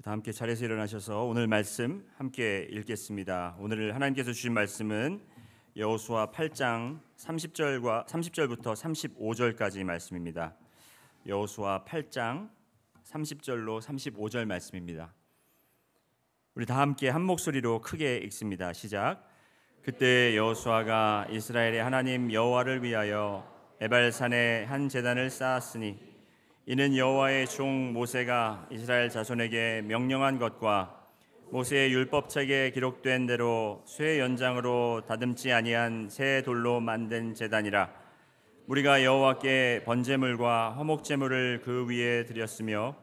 다 함께 자리에서 일어나셔서 오늘 말씀 함께 읽겠습니다. 오늘 하나님께서 주신 말씀은 여호수아 8장 30절부터 35절까지 말씀입니다. 여호수아 8장 30절로 35절 말씀입니다. 우리 다 함께 한 목소리로 크게 읽습니다. 시작. 그때 여호수아가 이스라엘의 하나님 여호와를 위하여 에발산에 한 제단을 쌓았으니 이는 여호와의 종 모세가 이스라엘 자손에게 명령한 것과 모세의 율법책에 기록된 대로 쇠 연장으로 다듬지 아니한 새 돌로 만든 제단이라. 우리가 여호와께 번제물과 화목제물을 그 위에 드렸으며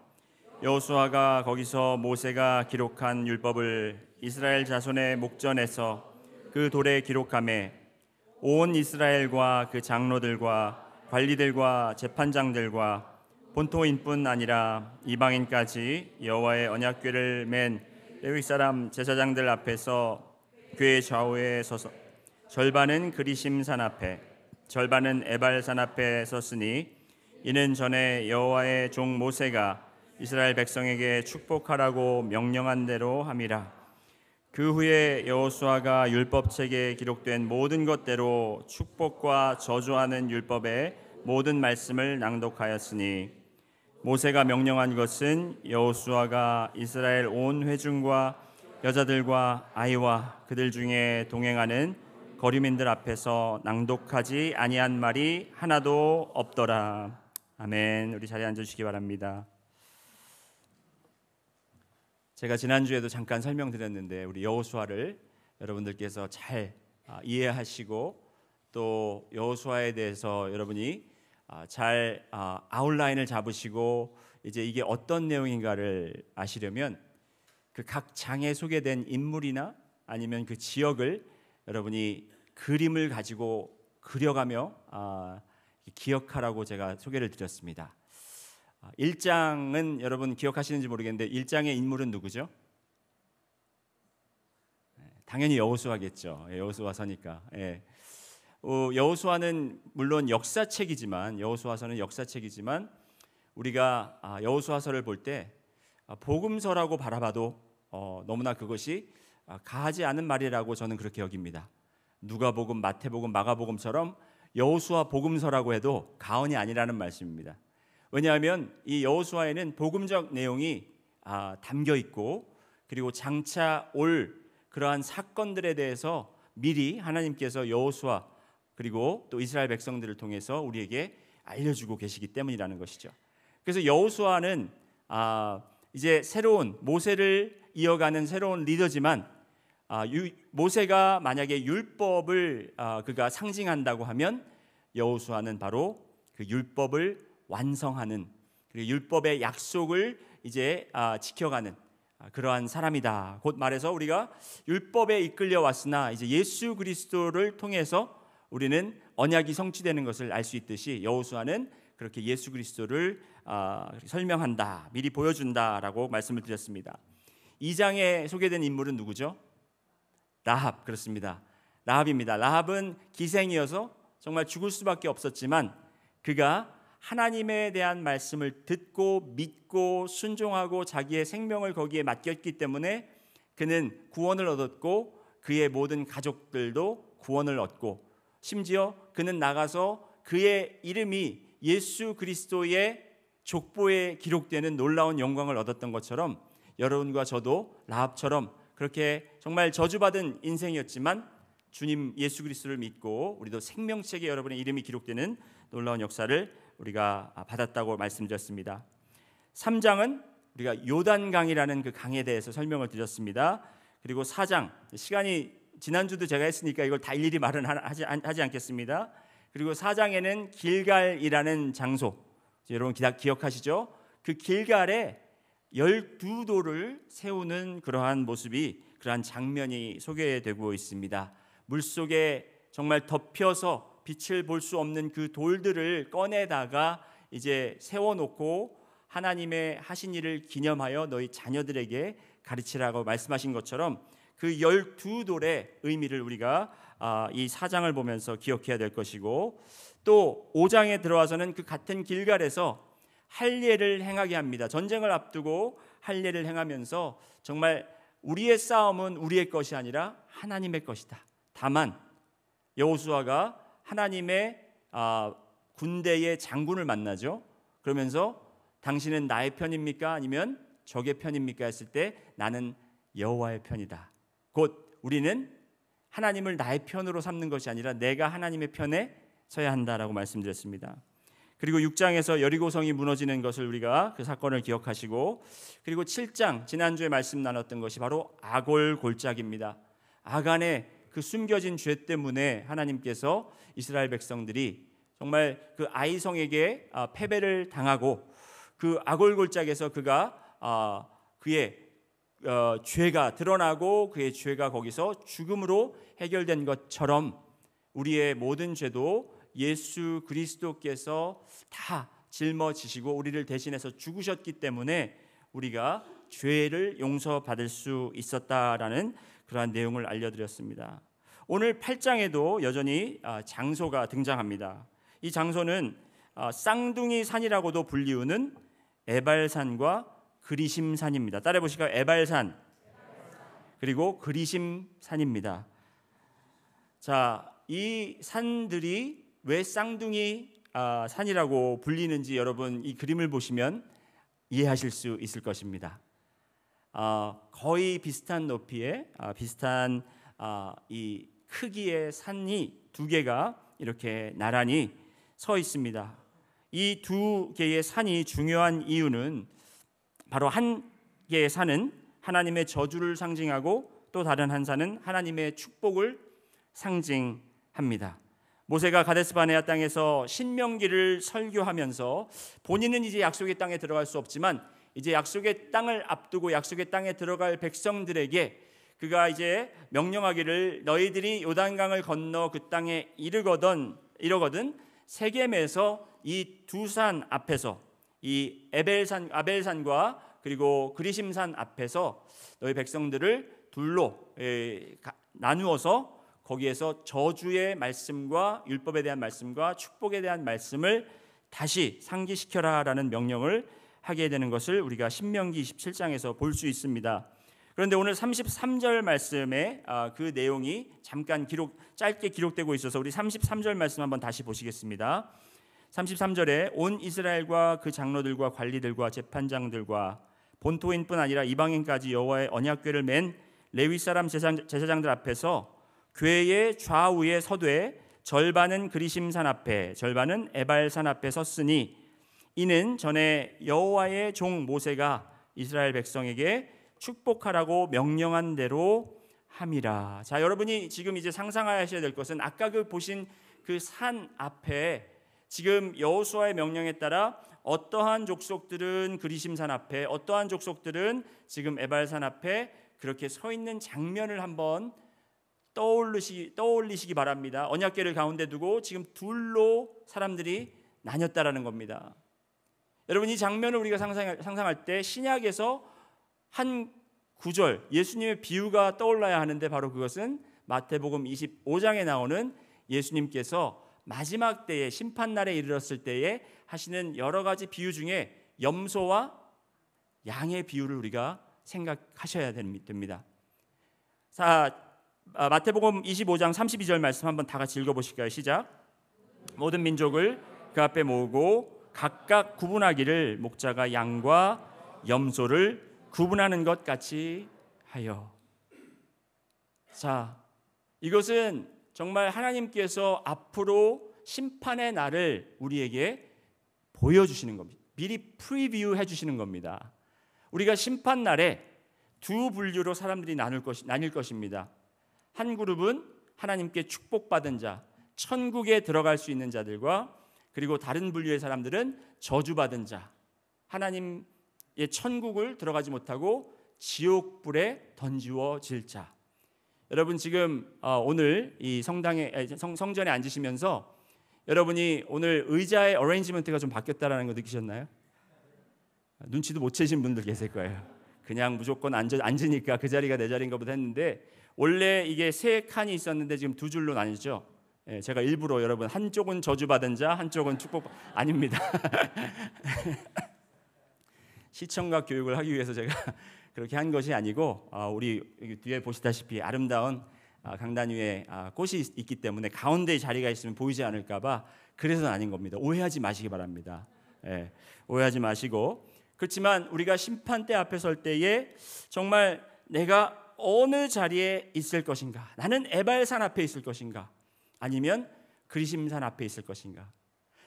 여호수아가 거기서 모세가 기록한 율법을 이스라엘 자손의 목전에서 그 돌에 기록하매 온 이스라엘과 그 장로들과 관리들과 재판장들과 본토인뿐 아니라 이방인까지 여호와의 언약궤를 맨 레위 사람 제사장들 앞에서 궤 좌우에 서서 절반은 그리심산 앞에 절반은 에발산 앞에 섰으니 이는 전에 여호와의 종 모세가 이스라엘 백성에게 축복하라고 명령한 대로 함이라. 그 후에 여호수아가 율법책에 기록된 모든 것대로 축복과 저주하는 율법의 모든 말씀을 낭독하였으니 모세가 명령한 것은 여호수아가 이스라엘 온 회중과 여자들과 아이와 그들 중에 동행하는 거류민들 앞에서 낭독하지 아니한 말이 하나도 없더라. 아멘. 우리 자리에 앉으시기 바랍니다. 제가 지난주에도 잠깐 설명드렸는데 우리 여호수아를 여러분들께서 잘 이해하시고 또 여호수아에 대해서 여러분이 잘 아웃라인을 잡으시고 이제 이게 어떤 내용인가를 아시려면 그 각 장에 소개된 인물이나 아니면 그 지역을 여러분이 그림을 가지고 그려가며 기억하라고 제가 소개를 드렸습니다. 1장은 여러분 기억하시는지 모르겠는데 1장의 인물은 누구죠? 당연히 여호수아겠죠. 여호수아서니까. 여호수아는 물론 여호수아서는 역사책이지만 우리가 여호수아서를 볼 때 복음서라고 바라봐도 너무나 그것이 가하지 않은 말이라고 저는 그렇게 여깁니다. 누가복음, 마태복음, 마가복음처럼 여호수아 복음서라고 해도 가언이 아니라는 말씀입니다. 왜냐하면 이 여호수아에는 복음적 내용이 담겨 있고 그리고 장차 올 그러한 사건들에 대해서 미리 하나님께서 여호수아 그리고 또 이스라엘 백성들을 통해서 우리에게 알려주고 계시기 때문이라는 것이죠. 그래서 여호수아는 이제 새로운 모세를 이어가는 새로운 리더지만 모세가 만약에 율법을 그가 상징한다고 하면 여호수아는 바로 그 율법을 완성하는 그리고 율법의 약속을 이제 지켜가는 그러한 사람이다. 곧 말해서 우리가 율법에 이끌려 왔으나 이제 예수 그리스도를 통해서 우리는 언약이 성취되는 것을 알 수 있듯이 여호수아는 그렇게 예수 그리스도를 설명한다, 미리 보여준다라고 말씀을 드렸습니다. 2장에 소개된 인물은 누구죠? 라합. 그렇습니다. 라합입니다. 라합은 기생이어서 정말 죽을 수밖에 없었지만 그가 하나님에 대한 말씀을 듣고 믿고 순종하고 자기의 생명을 거기에 맡겼기 때문에 그는 구원을 얻었고 그의 모든 가족들도 구원을 얻고 심지어 그는 나가서 그의 이름이 예수 그리스도의 족보에 기록되는 놀라운 영광을 얻었던 것처럼 여러분과 저도 라합처럼 그렇게 정말 저주받은 인생이었지만 주님 예수 그리스도를 믿고 우리도 생명책에 여러분의 이름이 기록되는 놀라운 역사를 우리가 받았다고 말씀드렸습니다. 3장은 우리가 요단강이라는 그 강에 대해서 설명을 드렸습니다. 그리고 4장, 시간이 지난주도 제가 했으니까 이걸 다 일일이 말은 하지 않겠습니다. 그리고 4장에는 길갈이라는 장소, 여러분 기억하시죠? 그 길갈에 12돌을 세우는 그러한 모습이 그러한 장면이 소개되고 있습니다. 물속에 정말 덮여서 빛을 볼 수 없는 그 돌들을 꺼내다가 이제 세워놓고 하나님의 하신 일을 기념하여 너희 자녀들에게 가르치라고 말씀하신 것처럼 그 12돌의 의미를 우리가 이 4장을 보면서 기억해야 될 것이고 또 5장에 들어와서는 그 같은 길갈에서 할례를 행하게 합니다. 전쟁을 앞두고 할례를 행하면서 정말 우리의 싸움은 우리의 것이 아니라 하나님의 것이다. 다만 여호수아가 하나님의 군대의 장군을 만나죠. 그러면서 당신은 나의 편입니까? 아니면 적의 편입니까? 했을 때 나는 여호와의 편이다. 곧 우리는 하나님을 나의 편으로 삼는 것이 아니라 내가 하나님의 편에 서야 한다라고 말씀드렸습니다. 그리고 6장에서 여리고성이 무너지는 것을 우리가 그 사건을 기억하시고, 그리고 7장 지난주에 말씀 나눴던 것이 바로 아골 골짜기입니다. 아간의 그 숨겨진 죄 때문에 하나님께서 이스라엘 백성들이 정말 그 아이성에게 패배를 당하고 그 아골 골짜기에서 그의 죄가 드러나고 그의 죄가 거기서 죽음으로 해결된 것처럼 우리의 모든 죄도 예수 그리스도께서 다 짊어지시고 우리를 대신해서 죽으셨기 때문에 우리가 죄를 용서받을 수 있었다라는 그러한 내용을 알려드렸습니다. 오늘 8장에도 여전히 장소가 등장합니다. 이 장소는 쌍둥이 산이라고도 불리우는 에발산과 그리심산입니다. 따라해 보실까요? 에발산 그리고 그리심산입니다. 자, 이 산들이 왜 쌍둥이 산이라고 불리는지 여러분 이 그림을 보시면 이해하실 수 있을 것입니다. 거의 비슷한 높이의 비슷한 이 크기의 산이 두 개가 이렇게 나란히 서 있습니다. 이 두 개의 산이 중요한 이유는 바로 한 개의 산은 하나님의 저주를 상징하고 또 다른 한 산은 하나님의 축복을 상징합니다. 모세가 가데스바네아 땅에서 신명기를 설교하면서 본인은 이제 약속의 땅에 들어갈 수 없지만 이제 약속의 땅을 앞두고 약속의 땅에 들어갈 백성들에게 그가 이제 명령하기를 너희들이 요단강을 건너 그 땅에 이르거든 세겜에서 이 두 산 앞에서 이 아벨산과 그리고 그리심산 앞에서 너희 백성들을 둘로 나누어서 거기에서 저주의 말씀과 율법에 대한 말씀과 축복에 대한 말씀을 다시 상기시켜라라는 명령을 하게 되는 것을 우리가 신명기 27장에서 볼 수 있습니다. 그런데 오늘 33절 말씀에 그 내용이 잠깐 짧게 기록되고 있어서 우리 33절 말씀 한번 다시 보시겠습니다. 33절에 온 이스라엘과 그 장로들과 관리들과 재판장들과 본토인뿐 아니라 이방인까지 여호와의 언약궤를 맨 레위 사람 제사장들 앞에서 궤의 좌우에 서되 절반은 그리심산 앞에 절반은 에발산 앞에 섰으니 이는 전에 여호와의 종 모세가 이스라엘 백성에게 축복하라고 명령한 대로 함이라. 자, 여러분이 지금 이제 상상하셔야 될 것은 아까 그 보신 그 산 앞에 지금 여호수아의 명령에 따라 어떠한 족속들은 그리심산 앞에 어떠한 족속들은 지금 에발산 앞에 그렇게 서 있는 장면을 한번 떠올리시기 바랍니다. 언약궤를 가운데 두고 지금 둘로 사람들이 나뉘었다라는 겁니다. 여러분 이 장면을 우리가 상상할 때 신약에서 한 구절 예수님의 비유가 떠올라야 하는데 바로 그것은 마태복음 25장에 나오는 예수님께서 마지막 때에 심판날에 이르렀을 때에 하시는 여러 가지 비유 중에 염소와 양의 비유를 우리가 생각하셔야 됩니다. 자, 마태복음 25장 32절 말씀 한번 다 같이 읽어보실까요? 시작. 모든 민족을 그 앞에 모으고 각각 구분하기를 목자가 양과 염소를 구분하는 것 같이 하여. 자, 이것은 정말 하나님께서 앞으로 심판의 날을 우리에게 보여주시는 겁니다. 미리 프리뷰해 주시는 겁니다. 우리가 심판 날에 두 분류로 사람들이 나뉠 것입니다. 한 그룹은 하나님께 축복받은 자, 천국에 들어갈 수 있는 자들과 그리고 다른 분류의 사람들은 저주받은 자, 하나님의 천국을 들어가지 못하고 지옥불에 던지워질 자. 여러분 지금 오늘 이 성전에 앉으시면서 여러분이 오늘 의자의 어레인지먼트가 좀 바뀌었다라는 거 느끼셨나요? 눈치도 못 채신 분들 계실 거예요. 그냥 무조건 앉으니까 그 자리가 내 자리인가 보다 했는데 원래 이게 세 칸이 있었는데 지금 두 줄로 나뉘죠. 제가 일부러 여러분 한쪽은 저주받은 자, 한쪽은 축복 아닙니다. 시청각 교육을 하기 위해서 제가 그렇게 한 것이 아니고 우리 뒤에 보시다시피 아름다운 강단 위에 꽃이 있기 때문에 가운데에 자리가 있으면 보이지 않을까봐 그래서는 아닌 겁니다. 오해하지 마시기 바랍니다. 예, 오해하지 마시고 그렇지만 우리가 심판대 앞에 설 때에 정말 내가 어느 자리에 있을 것인가? 나는 에발산 앞에 있을 것인가? 아니면 그리심산 앞에 있을 것인가?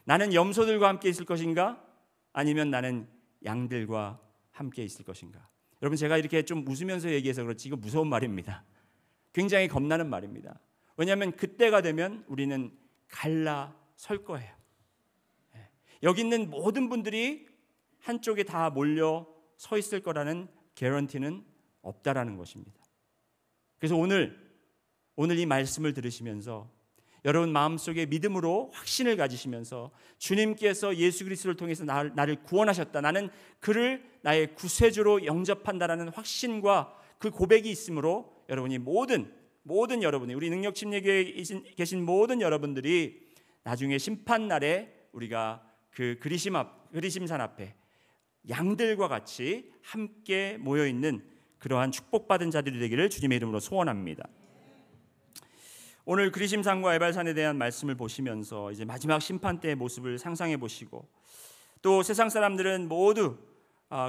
나는 염소들과 함께 있을 것인가? 아니면 나는 양들과 함께 있을 것인가? 여러분 제가 이렇게 좀 웃으면서 얘기해서 그렇지 이거 무서운 말입니다. 굉장히 겁나는 말입니다. 왜냐하면 그때가 되면 우리는 갈라 설 거예요. 여기 있는 모든 분들이 한쪽에 다 몰려 서 있을 거라는 개런티는 없다라는 것입니다. 그래서 오늘 이 말씀을 들으시면서 여러분 마음속에 믿음으로 확신을 가지시면서 주님께서 예수 그리스도를 통해서 나를 구원하셨다. 나는 그를 나의 구세주로 영접한다라는 확신과 그 고백이 있으므로 여러분이 모든 여러분이 우리 능력침례교회에 계신 모든 여러분들이 나중에 심판날에 우리가 그 그리심산 앞에 양들과 같이 함께 모여있는 그러한 축복받은 자들이 되기를 주님의 이름으로 소원합니다. 오늘 그리심산과 에발산에 대한 말씀을 보시면서 이제 마지막 심판 때의 모습을 상상해 보시고 또 세상 사람들은 모두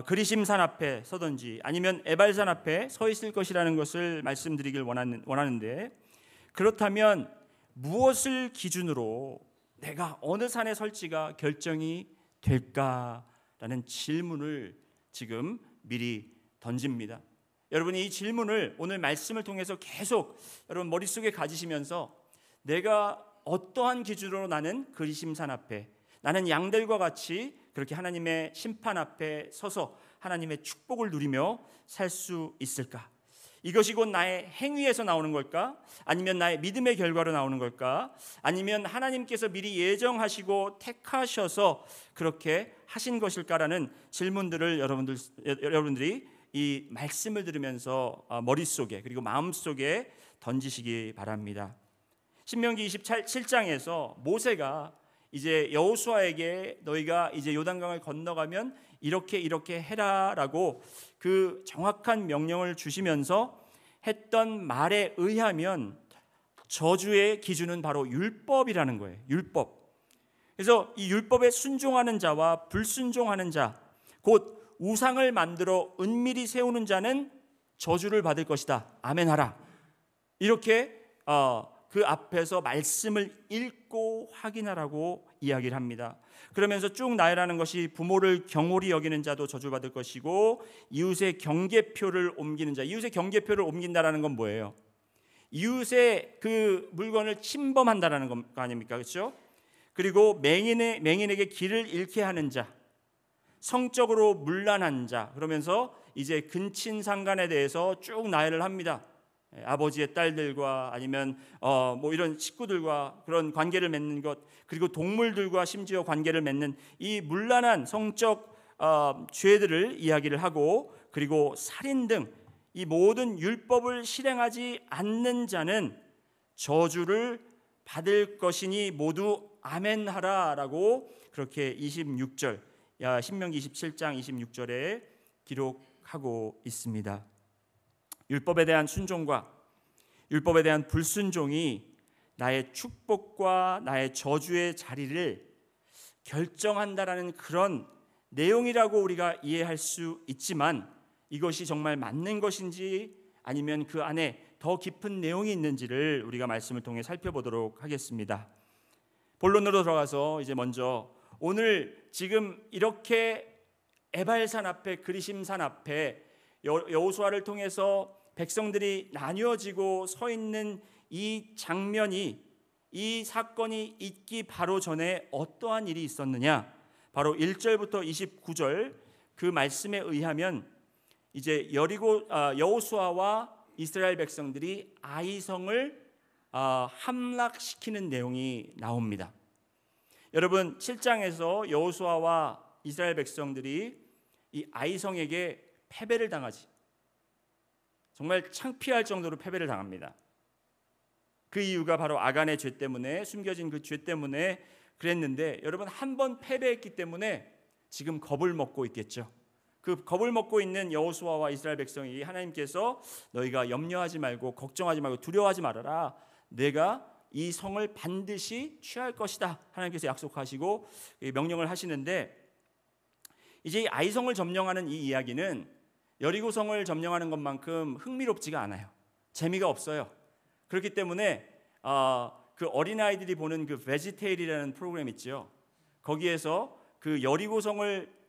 그리심산 앞에 서든지 아니면 에발산 앞에 서 있을 것이라는 것을 말씀드리길 원하는데 그렇다면 무엇을 기준으로 내가 어느 산에 설지가 결정이 될까라는 질문을 지금 미리 던집니다. 여러분이 이 질문을 오늘 말씀을 통해서 계속 여러분 머릿속에 가지시면서 내가 어떠한 기준으로 나는 그리심산 앞에 나는 양들과 같이 그렇게 하나님의 심판 앞에 서서 하나님의 축복을 누리며 살 수 있을까? 이것이 곧 나의 행위에서 나오는 걸까? 아니면 나의 믿음의 결과로 나오는 걸까? 아니면 하나님께서 미리 예정하시고 택하셔서 그렇게 하신 것일까라는 질문들을 여러분들이 이 말씀을 들으면서 머릿속에 그리고 마음속에 던지시기 바랍니다. 신명기 27장에서 모세가 이제 여호수아에게 너희가 이제 요단강을 건너가면 이렇게 해라라고 그 정확한 명령을 주시면서 했던 말에 의하면 저주의 기준은 바로 율법이라는 거예요. 율법. 그래서 이 율법에 순종하는 자와 불순종하는 자, 곧 우상을 만들어 은밀히 세우는 자는 저주를 받을 것이다. 아멘하라. 이렇게 그 앞에서 말씀을 읽고 확인하라고 이야기를 합니다. 그러면서 쭉 나열하는 것이 부모를 경홀히 여기는 자도 저주받을 것이고 이웃의 경계표를 옮기는 자. 이웃의 경계표를 옮긴다라는 건 뭐예요? 이웃의 그 물건을 침범한다라는 거 아닙니까? 그렇죠? 그리고 맹인에게 길을 잃게 하는 자, 성적으로 문란한 자, 그러면서 이제 근친상간에 대해서 쭉 나열을 합니다. 아버지의 딸들과 아니면 뭐 이런 식구들과 그런 관계를 맺는 것, 그리고 동물들과 심지어 관계를 맺는 이 문란한 성적 죄들을 이야기를 하고, 그리고 살인 등 이 모든 율법을 실행하지 않는 자는 저주를 받을 것이니 모두 아멘하라라고 그렇게 26절 신명기 27장 26절에 기록하고 있습니다. 율법에 대한 순종과 율법에 대한 불순종이 나의 축복과 나의 저주의 자리를 결정한다라는 그런 내용이라고 우리가 이해할 수 있지만 이것이 정말 맞는 것인지 아니면 그 안에 더 깊은 내용이 있는지를 우리가 말씀을 통해 살펴보도록 하겠습니다. 본론으로 들어가서 이제 먼저 오늘 지금 이렇게 에발산 앞에 그리심산 앞에 여호수아를 통해서 백성들이 나뉘어지고 서 있는 이 장면이, 이 사건이 있기 바로 전에 어떠한 일이 있었느냐? 바로 1절부터 29절 그 말씀에 의하면 이제 여호수아와 이스라엘 백성들이 아이성을 함락시키는 내용이 나옵니다. 여러분 7장에서 여호수아와 이스라엘 백성들이 이 아이성에게 패배를 당하지, 정말 창피할 정도로 패배를 당합니다. 그 이유가 바로 아간의 죄 때문에, 숨겨진 그 죄 때문에 그랬는데, 여러분 한 번 패배했기 때문에 지금 겁을 먹고 있겠죠. 그 겁을 먹고 있는 여호수아와 이스라엘 백성이 하나님께서 너희가 염려하지 말고 걱정하지 말고 두려워하지 말아라. 내가 이 성을 반드시 취할 것이다. 하나님께서 약속하시고 명령을 하시는데 이제 이 아이성을 점령하는 이 이야기는 여리고성을 점령하는 것만큼 흥미롭지가 않아요. 재미가 없어요. 그렇기 때문에 그 어린아이들이 보는 그 베지테일이라는 프로그램 있죠. 거기에서 그 여리고성을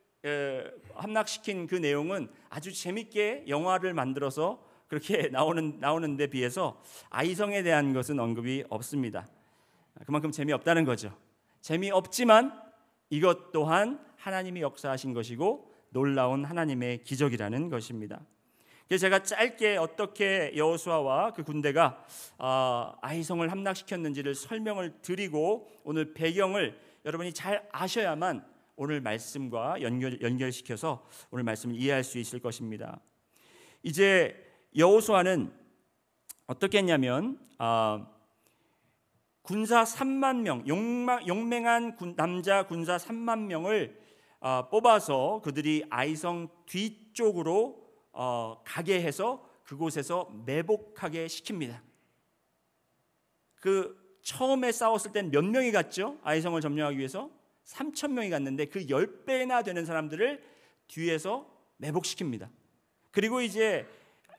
함락시킨 그 내용은 아주 재밌게 영화를 만들어서 그렇게 나오는 데 비해서 아이성에 대한 것은 언급이 없습니다. 그만큼 재미없다는 거죠. 재미없지만 이것 또한 하나님이 역사하신 것이고 놀라운 하나님의 기적이라는 것입니다. 그래서 제가 짧게 어떻게 여호수아와 그 군대가 아이성을 함락시켰는지를 설명을 드리고 오늘 배경을 여러분이 잘 아셔야만 오늘 말씀과 연결시켜서 오늘 말씀을 이해할 수 있을 것입니다. 이제 여호수아는 어떻게 했냐면 군사 3만 명, 용맹한 남자 군사 3만 명을 뽑아서 그들이 아이성 뒤쪽으로 가게 해서 그곳에서 매복하게 시킵니다. 그 처음에 싸웠을 때는 몇 명이 갔죠? 아이성을 점령하기 위해서 3천 명이 갔는데 그 10배나 되는 사람들을 뒤에서 매복시킵니다. 그리고 이제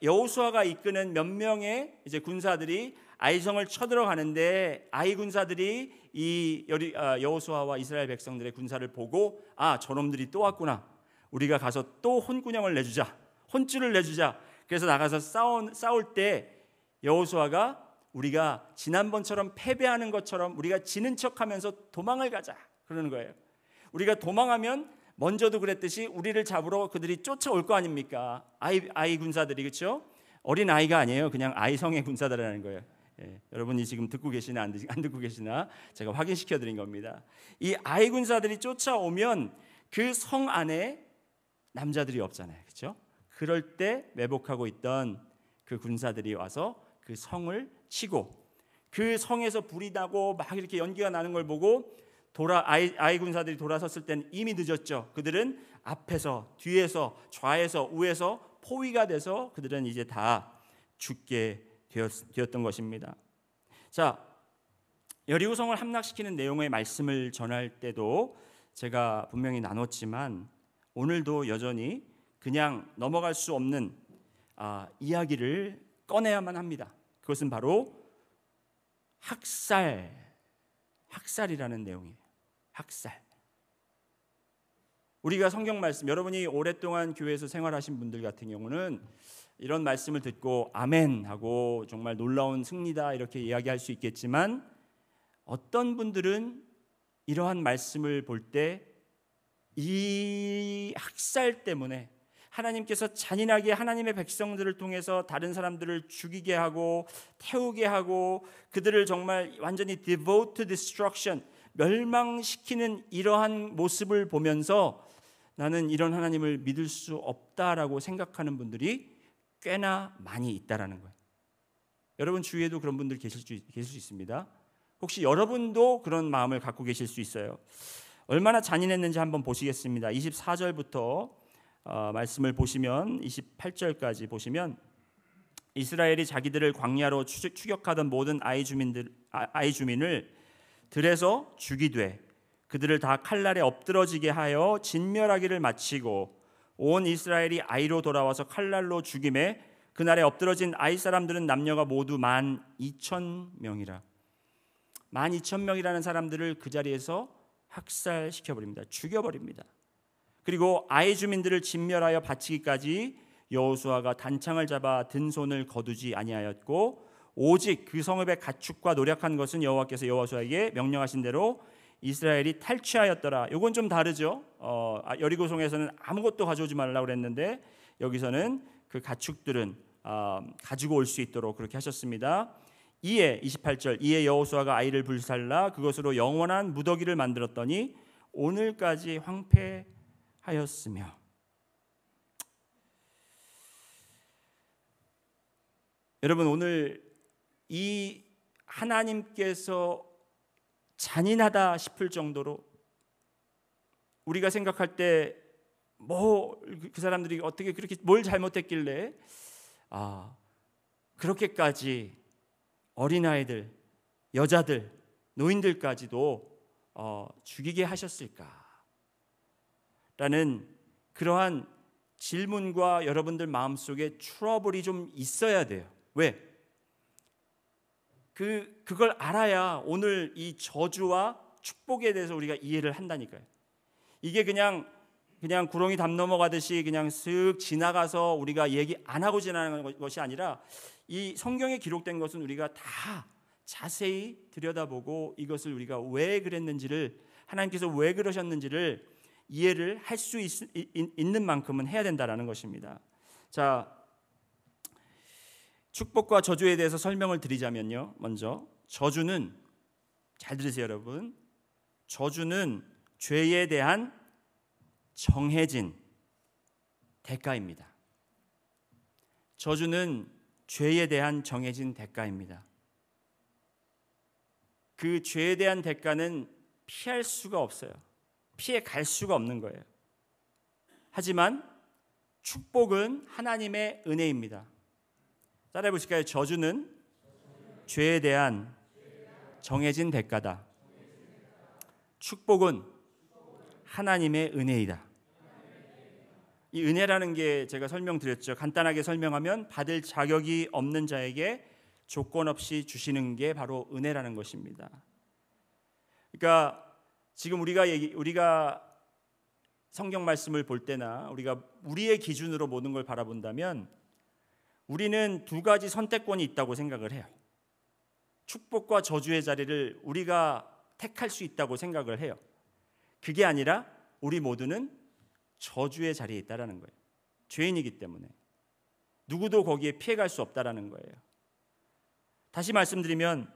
여호수아가 이끄는 몇 명의 이제 군사들이 아이성을 쳐들어가는데 아이 군사들이 이 여호수아와 이스라엘 백성들의 군사를 보고 저놈들이 또 왔구나. 우리가 가서 또 혼꾸녕을 내주자. 혼쭐을 내주자. 그래서 나가서 싸울 때 여호수아가 우리가 지난번처럼 패배하는 것처럼 우리가 지는 척하면서 도망을 가자. 그러는 거예요. 우리가 도망하면 먼저도 그랬듯이 우리를 잡으러 그들이 쫓아올 거 아닙니까? 아이 군사들이, 그렇죠? 어린 아이가 아니에요. 그냥 아이성의 군사들이라는 거예요. 여러분이 지금 듣고 계시나 안 듣고 계시나 제가 확인시켜 드린 겁니다. 이 아이 군사들이 쫓아오면 그 성 안에 남자들이 없잖아요. 그렇죠? 그럴 때 매복하고 있던 그 군사들이 와서 그 성을 치고 그 성에서 불이 나고 막 이렇게 연기가 나는 걸 보고 아이 군사들이 돌아섰을 때는 이미 늦었죠. 그들은 앞에서 뒤에서 좌에서 우에서 포위가 돼서 그들은 이제 다 죽게 되었던 것입니다. 자, 여리고성을 함락시키는 내용의 말씀을 전할 때도 제가 분명히 나눴지만 오늘도 여전히 그냥 넘어갈 수 없는 이야기를 꺼내야만 합니다. 그것은 바로 학살이라는 내용이에요. 학살. 우리가 성경 말씀, 여러분이 오랫동안 교회에서 생활하신 분들 같은 경우는 이런 말씀을 듣고 아멘 하고 정말 놀라운 승리다 이렇게 이야기할 수 있겠지만 어떤 분들은 이러한 말씀을 볼 때 이 학살 때문에 하나님께서 잔인하게 하나님의 백성들을 통해서 다른 사람들을 죽이게 하고 태우게 하고 그들을 정말 완전히 devote to destruction, 멸망시키는 이러한 모습을 보면서 나는 이런 하나님을 믿을 수 없다라고 생각하는 분들이 꽤나 많이 있다라는 거예요. 여러분 주위에도 그런 분들 계실 수 있습니다. 혹시 여러분도 그런 마음을 갖고 계실 수 있어요. 얼마나 잔인했는지 한번 보시겠습니다. 24절부터 말씀을 보시면 28절까지 보시면 이스라엘이 자기들을 광야로 추격하던 모든 아이 주민을 들에서 죽이되 그들을 다 칼날에 엎드러지게 하여 진멸하기를 마치고 온 이스라엘이 아이로 돌아와서 칼날로 죽임에 그날에 엎드러진 아이 사람들은 남녀가 모두 12,000명이라. 12,000명이라는 사람들을 그 자리에서 학살시켜버립니다. 죽여버립니다. 그리고 아이 주민들을 진멸하여 바치기까지 여호수아가 단창을 잡아 든 손을 거두지 아니하였고 오직 그 성읍의 가축과 노력한 것은 여호와께서 여호수아에게 명령하신 대로 이스라엘이 탈취하였더라. 이건 좀 다르죠. 여리고성에서는 아무것도 가져오지 말라고 그랬는데 여기서는 그 가축들은 가지고 올 수 있도록 그렇게 하셨습니다. 이에 28절 이에 여호수아가 아이를 불살라 그것으로 영원한 무더기를 만들었더니 오늘까지 황폐하였으며. 여러분 오늘 이 하나님께서 잔인하다 싶을 정도로 우리가 생각할 때 뭐 그 사람들이 어떻게 그렇게 뭘 잘못했길래 그렇게까지 어린아이들, 여자들, 노인들까지도 죽이게 하셨을까? 라는 그러한 질문과 여러분들 마음속에 트러블이 좀 있어야 돼요. 왜? 그걸 알아야 오늘 이 저주와 축복에 대해서 우리가 이해를 한다니까요. 이게 그냥 구렁이 담 넘어가듯이 그냥 슥 지나가서 우리가 얘기 안 하고 지나가는 것이 아니라 이 성경에 기록된 것은 우리가 다 자세히 들여다보고 이것을 우리가 왜 그랬는지를, 하나님께서 왜 그러셨는지를 이해를 할 수 있는 만큼은 해야 된다라는 것입니다. 자, 축복과 저주에 대해서 설명을 드리자면요. 먼저 저주는, 잘 들으세요 여러분, 저주는 죄에 대한 정해진 대가입니다. 저주는 죄에 대한 정해진 대가입니다. 그 죄에 대한 대가는 피할 수가 없어요. 피해 갈 수가 없는 거예요. 하지만 축복은 하나님의 은혜입니다. 따라해 보실까요? 저주는 죄에 대한 정해진 대가다. 축복은 하나님의 은혜이다. 이 은혜라는 게 제가 설명드렸죠. 간단하게 설명하면 받을 자격이 없는 자에게 조건 없이 주시는 게 바로 은혜라는 것입니다. 그러니까 지금 우리가 성경 말씀을 볼 때나 우리가 우리의 기준으로 모든 걸 바라본다면 우리는 두 가지 선택권이 있다고 생각을 해요. 축복과 저주의 자리를 우리가 택할 수 있다고 생각을 해요. 그게 아니라 우리 모두는 저주의 자리에 있다라는 거예요. 죄인이기 때문에 누구도 거기에 피해갈 수 없다라는 거예요. 다시 말씀드리면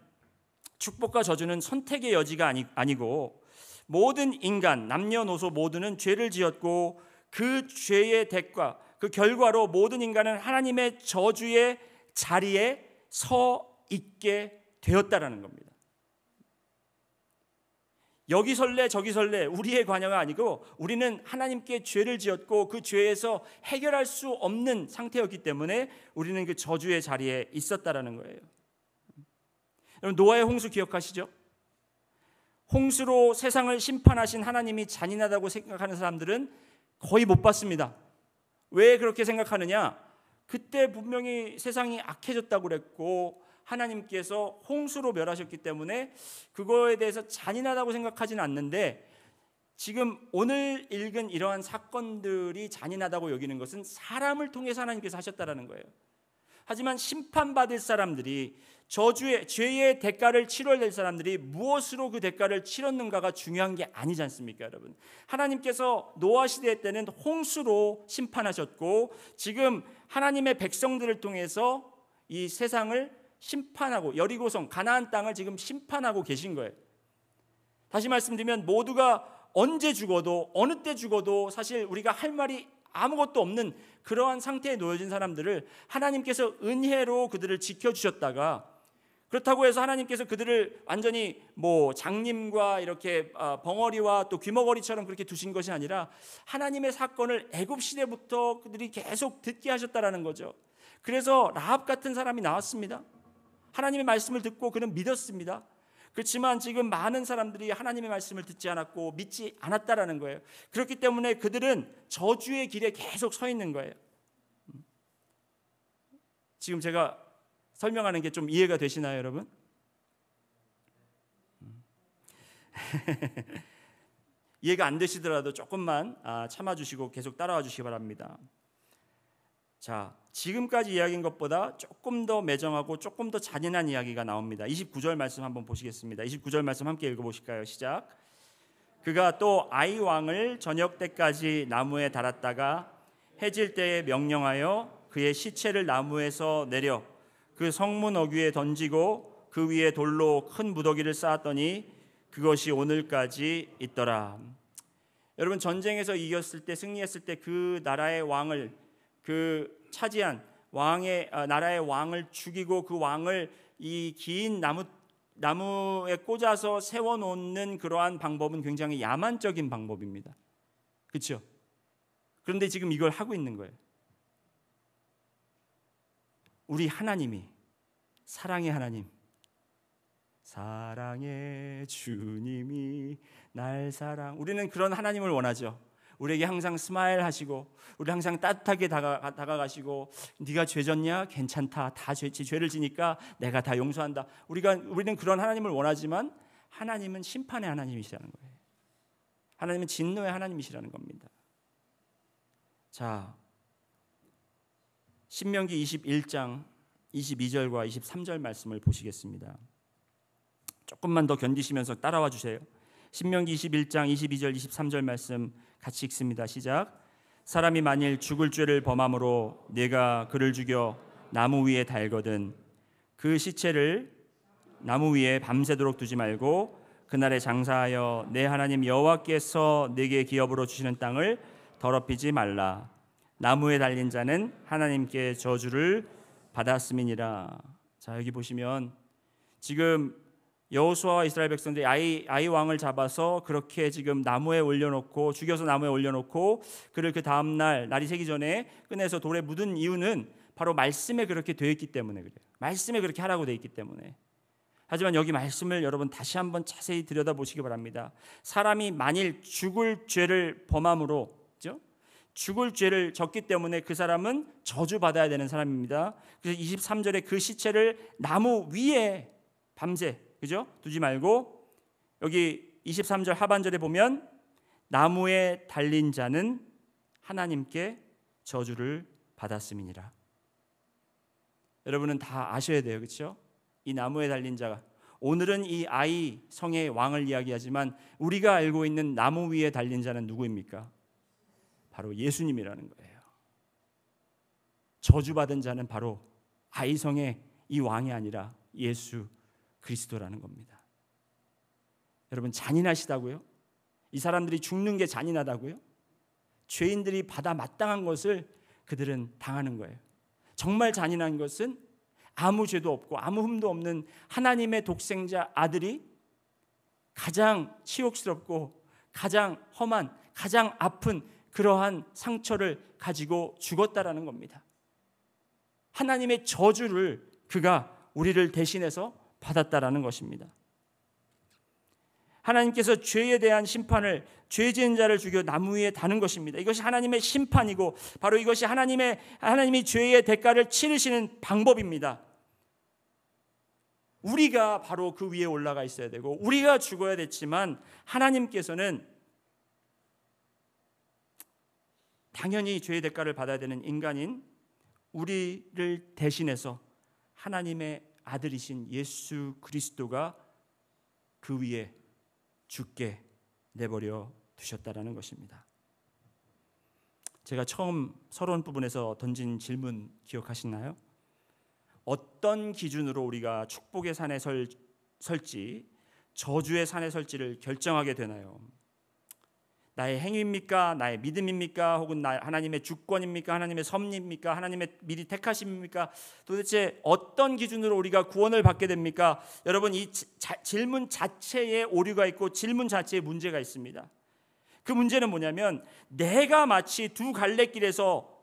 축복과 저주는 선택의 여지가 아니고 모든 인간, 남녀노소 모두는 죄를 지었고 그 죄의 대가, 그 결과로 모든 인간은 하나님의 저주의 자리에 서 있게 되었다라는 겁니다. 여기 설레 저기 설레 우리의 관여가 아니고 우리는 하나님께 죄를 지었고 그 죄에서 해결할 수 없는 상태였기 때문에 우리는 그 저주의 자리에 있었다라는 거예요. 여러분, 노아의 홍수 기억하시죠? 홍수로 세상을 심판하신 하나님이 잔인하다고 생각하는 사람들은 거의 못 봤습니다. 왜 그렇게 생각하느냐? 그때 분명히 세상이 악해졌다고 그랬고 하나님께서 홍수로 멸하셨기 때문에 그거에 대해서 잔인하다고 생각하지는 않는데, 지금 오늘 읽은 이러한 사건들이 잔인하다고 여기는 것은 사람을 통해서 하나님께서 하셨다라는 거예요. 하지만 심판받을 사람들이, 죄의 대가를 치러야 될 사람들이 무엇으로 그 대가를 치렀는가가 중요한 게 아니지 않습니까, 여러분? 하나님께서 노아 시대 때는 홍수로 심판하셨고 지금 하나님의 백성들을 통해서 이 세상을 심판하고 여리고성, 가나안 땅을 지금 심판하고 계신 거예요. 다시 말씀드리면 모두가 언제 죽어도 어느 때 죽어도 사실 우리가 할 말이 아무것도 없는 그러한 상태에 놓여진 사람들을 하나님께서 은혜로 그들을 지켜주셨다가, 그렇다고 해서 하나님께서 그들을 완전히 장님과 이렇게 벙어리와 또 귀머거리처럼 그렇게 두신 것이 아니라 하나님의 사건을 애굽 시대부터 그들이 계속 듣게 하셨다라는 거죠. 그래서 라합 같은 사람이 나왔습니다. 하나님의 말씀을 듣고 그는 믿었습니다. 그렇지만 지금 많은 사람들이 하나님의 말씀을 듣지 않았고 믿지 않았다라는 거예요. 그렇기 때문에 그들은 저주의 길에 계속 서 있는 거예요. 지금 제가 설명하는 게 좀 이해가 되시나요, 여러분? 이해가 안 되시더라도 조금만 참아주시고 계속 따라와 주시기 바랍니다. 자, 지금까지 이야기한 것보다 조금 더 매정하고 조금 더 잔인한 이야기가 나옵니다. 29절 말씀 한번 보시겠습니다. 29절 말씀 함께 읽어보실까요? 시작. 그가 또 아이 왕을 저녁 때까지 나무에 달았다가 해질 때에 명령하여 그의 시체를 나무에서 내려 그 성문 어귀에 던지고 그 위에 돌로 큰 무더기를 쌓았더니 그것이 오늘까지 있더라. 여러분, 전쟁에서 이겼을 때, 승리했을 때 그 나라의 왕을, 그 차지한 나라의 왕을 죽이고 그 왕을 이 긴 나무에 꽂아서 세워놓는 그러한 방법은 굉장히 야만적인 방법입니다. 그렇죠? 그런데 지금 이걸 하고 있는 거예요. 우리 하나님이 사랑의 하나님, 사랑의 주님이 날 우리는 그런 하나님을 원하죠. 우리에게 항상 스마일 하시고, 우리 항상 따뜻하게 다가가시고, 네가 죄 졌냐? 괜찮다. 다 죄를 지니까 내가 다 용서한다. 우리는 그런 하나님을 원하지만 하나님은 심판의 하나님이시라는 거예요. 하나님은 진노의 하나님이시라는 겁니다. 자, 신명기 21장 22절과 23절 말씀을 보시겠습니다. 조금만 더 견디시면서 따라와 주세요. 신명기 21장 22절 23절 말씀 같이 읽습니다. 시작. 사람이 만일 죽을 죄를 범함으로 네가 그를 죽여 나무 위에 달거든 그 시체를 나무 위에 밤새도록 두지 말고 그날에 장사하여 내 하나님 여호와께서 네게 기업으로 주시는 땅을 더럽히지 말라. 나무에 달린 자는 하나님께 저주를 받았음이니라. 자, 여기 보시면 지금 여호수아와 이스라엘 백성들이 아이 왕을 잡아서 그렇게 지금 나무에 올려놓고, 죽여서 나무에 올려놓고 그를 그 다음 날이 새기 전에 꺼내서 돌에 묻은 이유는 바로 말씀에 그렇게 되어 있기 때문에 그래요. 말씀에 그렇게 하라고 되어 있기 때문에. 하지만 여기 말씀을 여러분 다시 한번 자세히 들여다보시기 바랍니다. 사람이 만일 죽을 죄를 범함으로, 그렇죠? 죽을 죄를 졌기 때문에 그 사람은 저주받아야 되는 사람입니다. 그래서 23절에 그 시체를 나무 위에 밤새, 그죠? 두지 말고, 여기 23절 하반절에 보면 나무에 달린 자는 하나님께 저주를 받았음이니라. 여러분은 다 아셔야 돼요, 그렇죠? 이 나무에 달린 자가, 오늘은 이 아이 성의 왕을 이야기하지만 우리가 알고 있는 나무 위에 달린 자는 누구입니까? 바로 예수님이라는 거예요. 저주받은 자는 바로 아이 성의 이 왕이 아니라 예수 그리스도라는 겁니다. 여러분, 잔인하시다고요? 이 사람들이 죽는 게 잔인하다고요? 죄인들이 받아 마땅한 것을 그들은 당하는 거예요. 정말 잔인한 것은 아무 죄도 없고 아무 흠도 없는 하나님의 독생자 아들이 가장 치욕스럽고 가장 험한, 가장 아픈 그러한 상처를 가지고 죽었다라는 겁니다. 하나님의 저주를 그가 우리를 대신해서 받았다라는 것입니다. 하나님께서 죄에 대한 심판을, 죄 지은 자를 죽여 나무 위에 다는 것입니다. 이것이 하나님의 심판이고 바로 이것이 하나님이 죄의 대가를 치르시는 방법입니다. 우리가 바로 그 위에 올라가 있어야 되고 우리가 죽어야 됐지만 하나님께서는 당연히 죄의 대가를 받아야 되는 인간인 우리를 대신해서 하나님의 아들이신 예수 그리스도가 그 위에 죽게 내버려 두셨다라는 것입니다. 제가 처음 서론 부분에서 던진 질문 기억하시나요? 어떤 기준으로 우리가 축복의 산에 설지 저주의 산에 설지를 결정하게 되나요? 나의 행위입니까? 나의 믿음입니까? 혹은 하나님의 주권입니까? 하나님의 섭리입니까? 하나님의 미리 택하심입니까? 도대체 어떤 기준으로 우리가 구원을 받게 됩니까? 여러분, 이 질문 자체에 오류가 있고 질문 자체에 문제가 있습니다. 그 문제는 뭐냐면 내가 마치 두 갈래길에서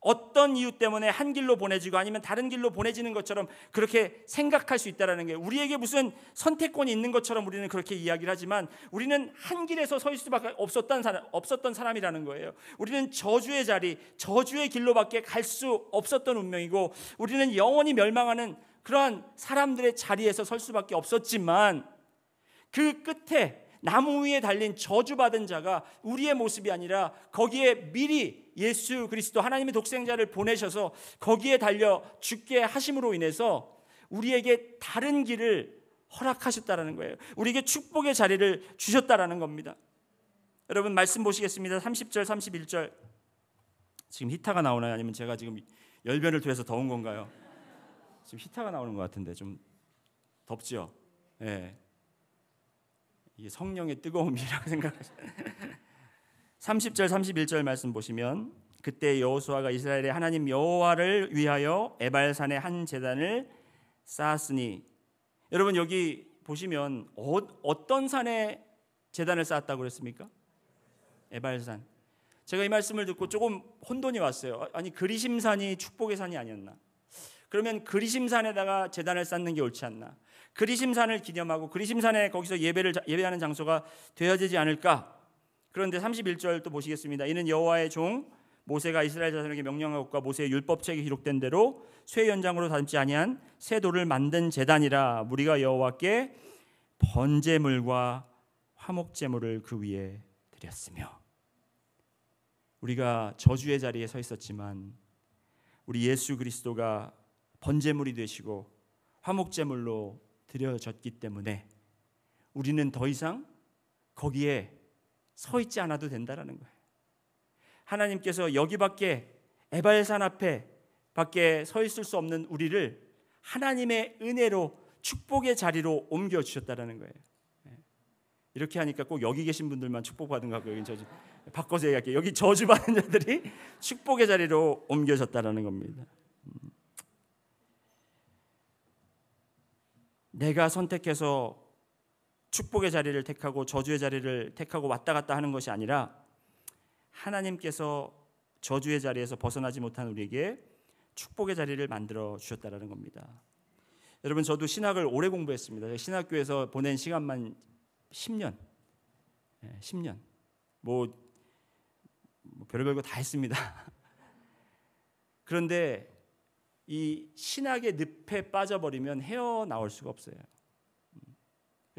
어떤 이유 때문에 한 길로 보내지고 아니면 다른 길로 보내지는 것처럼 그렇게 생각할 수 있다는 게, 우리에게 무슨 선택권이 있는 것처럼 우리는 그렇게 이야기를 하지만 우리는 한 길에서 설 수밖에 없었던 사람이라는 거예요. 우리는 저주의 자리, 저주의 길로밖에 갈 수 없었던 운명이고 우리는 영원히 멸망하는 그러한 사람들의 자리에서 설 수밖에 없었지만 그 끝에 나무 위에 달린 저주받은 자가 우리의 모습이 아니라 거기에 미리 예수 그리스도 하나님의 독생자를 보내셔서 거기에 달려 죽게 하심으로 인해서 우리에게 다른 길을 허락하셨다라는 거예요. 우리에게 축복의 자리를 주셨다라는 겁니다. 여러분, 말씀 보시겠습니다. 30절 31절. 지금 히타가 나오나요? 아니면 제가 지금 열변을 토해서 더운 건가요? 지금 히타가 나오는 것 같은데 좀 덥죠? 네. 이게 성령의 뜨거움이라고 생각하시죠. 30절 31절 말씀 보시면 그때 여호수아가 이스라엘의 하나님 여호와를 위하여 에발산에 한 제단을 쌓았으니, 여러분 여기 보시면 어떤 산에 제단을 쌓았다고 그랬습니까? 에발산. 제가 이 말씀을 듣고 조금 혼돈이 왔어요. 아니 그리심산이 축복의 산이 아니었나? 그러면 그리심산에다가 제단을 쌓는 게 옳지 않나? 그리심산을 기념하고 그리심산에 거기서 예배하는 장소가 되어야 되지 않을까? 그런데 31절 또 보시겠습니다. 이는 여호와의 종 모세가 이스라엘 자손에게 명령한 것과 모세의 율법책에 기록된 대로 쇠 연장으로 다듬지 아니한 새 돌을 만든 제단이라. 무리가 여호와께 번제물과 화목제물을 그 위에 드렸으며. 우리가 저주의 자리에 서 있었지만 우리 예수 그리스도가 번제물이 되시고 화목제물로 드려졌기 때문에 우리는 더 이상 거기에 서 있지 않아도 된다라는 거예요. 하나님께서 여기밖에 에발산 앞에 밖에 서 있을 수 없는 우리를 하나님의 은혜로 축복의 자리로 옮겨 주셨다라는 거예요. 이렇게 하니까 꼭 여기 계신 분들만 축복받은 것 같고 여기 저주 바꿔서 얘기할게요. 여기 저주받은 자들이 축복의 자리로 옮겨졌다라는 겁니다. 내가 선택해서 축복의 자리를 택하고 저주의 자리를 택하고 왔다 갔다 하는 것이 아니라 하나님께서 저주의 자리에서 벗어나지 못한 우리에게 축복의 자리를 만들어 주셨다라는 겁니다. 여러분 저도 신학을 오래 공부했습니다. 신학교에서 보낸 시간만 10년, 10년. 뭐 별의별 거 다 했습니다. 그런데 이 신학의 늪에 빠져버리면 헤어나올 수가 없어요.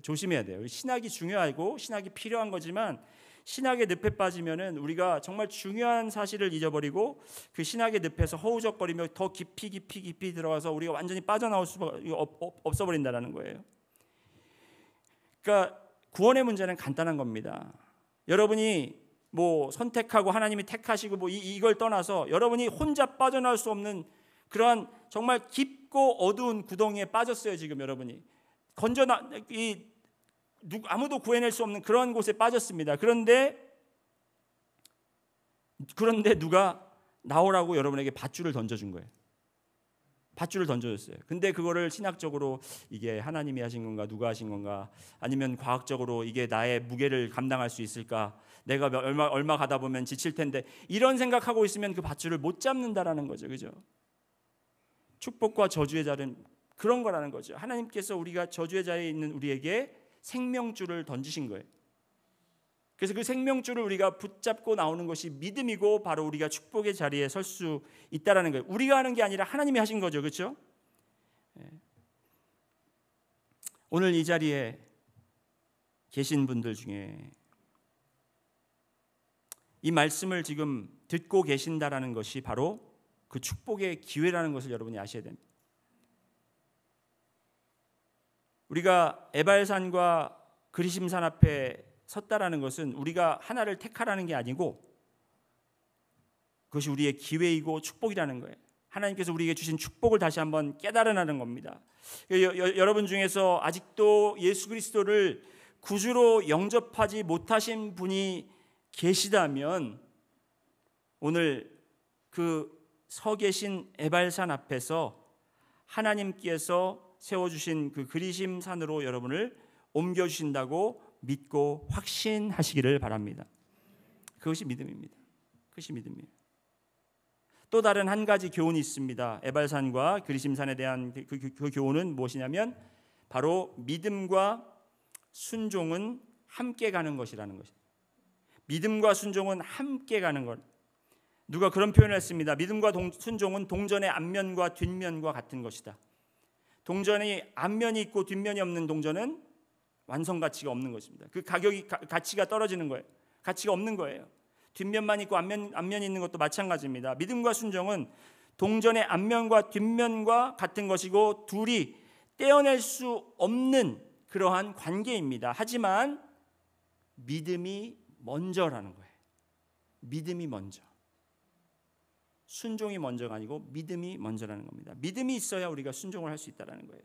조심해야 돼요. 신학이 중요하고 신학이 필요한 거지만 신학의 늪에 빠지면은 우리가 정말 중요한 사실을 잊어버리고 그 신학의 늪에서 허우적거리며 더 깊이 들어가서 우리가 완전히 빠져나올 수가 없어버린다는 거예요. 그러니까 구원의 문제는 간단한 겁니다. 여러분이 뭐 선택하고 하나님이 택하시고 뭐 이걸 떠나서 여러분이 혼자 빠져나올 수 없는 그러한 정말 깊고 어두운 구덩이에 빠졌어요. 지금 여러분이 아무도 구해낼 수 없는 그런 곳에 빠졌습니다. 그런데 누가 나오라고 여러분에게 밧줄을 던져준 거예요. 밧줄을 던져줬어요. 근데 그거를 신학적으로 이게 하나님이 하신 건가 누가 하신 건가 아니면 과학적으로 이게 나의 무게를 감당할 수 있을까 내가 얼마 가다 보면 지칠 텐데 이런 생각하고 있으면 그 밧줄을 못 잡는다라는 거죠. 그죠? 축복과 저주의 자리는 그런 거라는 거죠. 하나님께서 우리가 저주의 자리에 있는 우리에게 생명줄을 던지신 거예요. 그래서 그 생명줄을 우리가 붙잡고 나오는 것이 믿음이고 바로 우리가 축복의 자리에 설 수 있다라는 거예요. 우리가 하는 게 아니라 하나님이 하신 거죠. 그렇죠? 오늘 이 자리에 계신 분들 중에 이 말씀을 지금 듣고 계신다라는 것이 바로 그 축복의 기회라는 것을 여러분이 아셔야 됩니다. 우리가 에발산과 그리심산 앞에 섰다라는 것은 우리가 하나를 택하라는 게 아니고 그것이 우리의 기회이고 축복이라는 거예요. 하나님께서 우리에게 주신 축복을 다시 한번 깨달으라는 겁니다. 여러분 중에서 아직도 예수 그리스도를 구주로 영접하지 못하신 분이 계시다면 오늘 그 서 계신 에발산 앞에서 하나님께서 세워주신 그 그리심산으로 여러분을 옮겨주신다고 믿고 확신하시기를 바랍니다. 그것이 믿음입니다. 그것이 믿음이에요. 또 다른 한 가지 교훈이 있습니다. 에발산과 그리심산에 대한 그 교훈은 무엇이냐면 바로 믿음과 순종은 함께 가는 것이라는 것입니다. 믿음과 순종은 함께 가는 것. 누가 그런 표현을 했습니다. 믿음과 순종은 동전의 앞면과 뒷면과 같은 것이다. 동전이 앞면이 있고 뒷면이 없는 동전은 완성 가치가 없는 것입니다. 그 가치가 떨어지는 거예요. 가치가 없는 거예요. 뒷면만 있고 앞면이 있는 것도 마찬가지입니다. 믿음과 순종은 동전의 앞면과 뒷면과 같은 것이고 둘이 떼어낼 수 없는 그러한 관계입니다. 하지만 믿음이 먼저라는 거예요. 믿음이 먼저. 순종이 먼저가 아니고 믿음이 먼저라는 겁니다. 믿음이 있어야 우리가 순종을 할 수 있다는 거예요.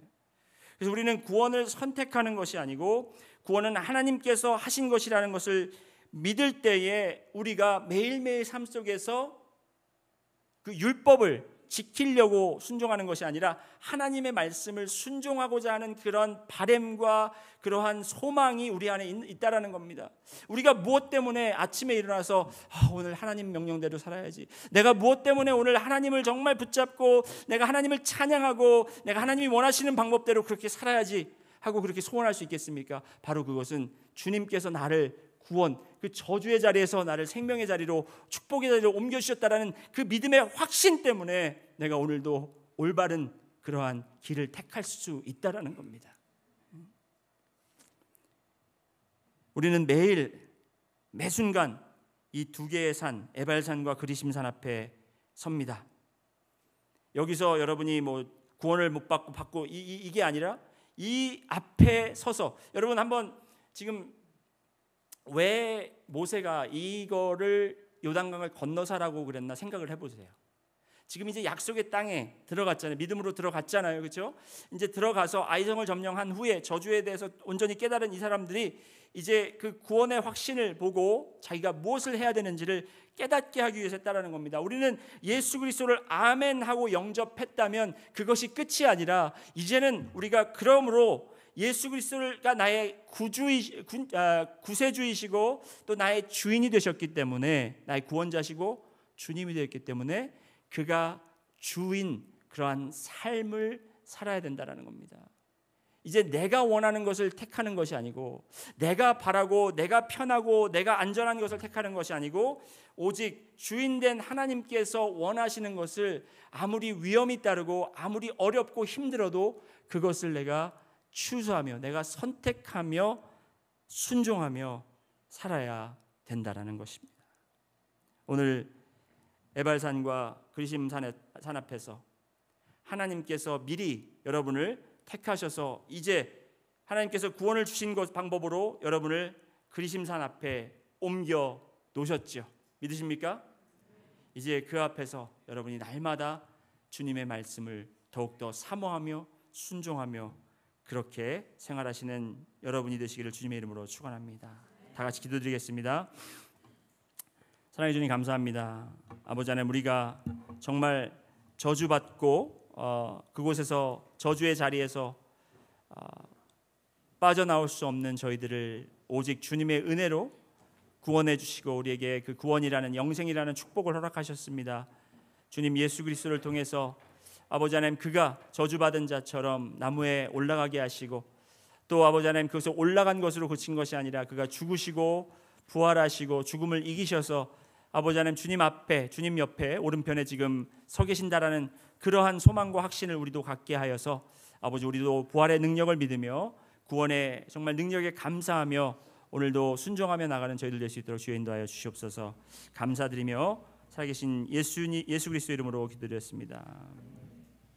그래서 우리는 구원을 선택하는 것이 아니고 구원은 하나님께서 하신 것이라는 것을 믿을 때에 우리가 매일매일 삶 속에서 그 율법을 지키려고 순종하는 것이 아니라 하나님의 말씀을 순종하고자 하는 그런 바램과 그러한 소망이 우리 안에 있다라는 겁니다. 우리가 무엇 때문에 아침에 일어나서 오늘 하나님 명령대로 살아야지, 내가 무엇 때문에 오늘 하나님을 정말 붙잡고 내가 하나님을 찬양하고 내가 하나님이 원하시는 방법대로 그렇게 살아야지 하고 그렇게 소원할 수 있겠습니까? 바로 그것은 주님께서 나를 구원, 그 저주의 자리에서 나를 생명의 자리로, 축복의 자리로 옮겨주셨다라는 그 믿음의 확신 때문에 내가 오늘도 올바른 그러한 길을 택할 수 있다라는 겁니다. 우리는 매일 매순간 이 두 개의 산, 에발산과 그리심산 앞에 섭니다. 여기서 여러분이 뭐 구원을 못 받고 이게 아니라 이 앞에 서서, 여러분 한번 지금 왜 모세가 이거를 요단강을 건너사라고 그랬나 생각을 해보세요. 지금 이제 약속의 땅에 들어갔잖아요. 믿음으로 들어갔잖아요. 그렇죠? 이제 들어가서 아이성을 점령한 후에 저주에 대해서 온전히 깨달은 이 사람들이 이제 그 구원의 확신을 보고 자기가 무엇을 해야 되는지를 깨닫게 하기 위해서 했다라는 겁니다. 우리는 예수 그리스도를 아멘하고 영접했다면 그것이 끝이 아니라 이제는 우리가 그러므로 예수 그리스도가 나의 구세주이시고 또 나의 주인이 되셨기 때문에, 나의 구원자시고 주님이 되었기 때문에 그가 주인 그러한 삶을 살아야 된다라는 겁니다. 이제 내가 원하는 것을 택하는 것이 아니고, 내가 바라고 내가 편하고 내가 안전한 것을 택하는 것이 아니고, 오직 주인된 하나님께서 원하시는 것을 아무리 위험이 따르고 아무리 어렵고 힘들어도 그것을 내가 추수하며 내가 선택하며 순종하며 살아야 된다라는 것입니다. 오늘 에발산과 그리심산 앞에서 하나님께서 미리 여러분을 택하셔서 이제 하나님께서 구원을 주신 것 방법으로 여러분을 그리심산 앞에 옮겨 놓으셨죠. 믿으십니까? 이제 그 앞에서 여러분이 날마다 주님의 말씀을 더욱더 사모하며 순종하며 그렇게 생활하시는 여러분이 되시기를 주님의 이름으로 축원합니다. 다 같이 기도드리겠습니다. 사랑해 주님 감사합니다. 아버지 하나님, 우리가 정말 저주받고 그곳에서 저주의 자리에서 빠져나올 수 없는 저희들을 오직 주님의 은혜로 구원해 주시고 우리에게 그 구원이라는 영생이라는 축복을 허락하셨습니다. 주님, 예수 그리스도를 통해서 아버지 하나님, 그가 저주받은 자처럼 나무에 올라가게 하시고, 또 아버지 하나님 그것을 올라간 것으로 그친 것이 아니라 그가 죽으시고 부활하시고 죽음을 이기셔서 아버지 하나님 주님 앞에, 주님 옆에 오른편에 지금 서 계신다라는 그러한 소망과 확신을 우리도 갖게 하여서 아버지, 우리도 부활의 능력을 믿으며 구원의 정말 능력에 감사하며 오늘도 순종하며 나가는 저희들 될 수 있도록 주여 인도하여 주시옵소서. 감사드리며 살아계신 예수 그리스도 이름으로 기도드렸습니다.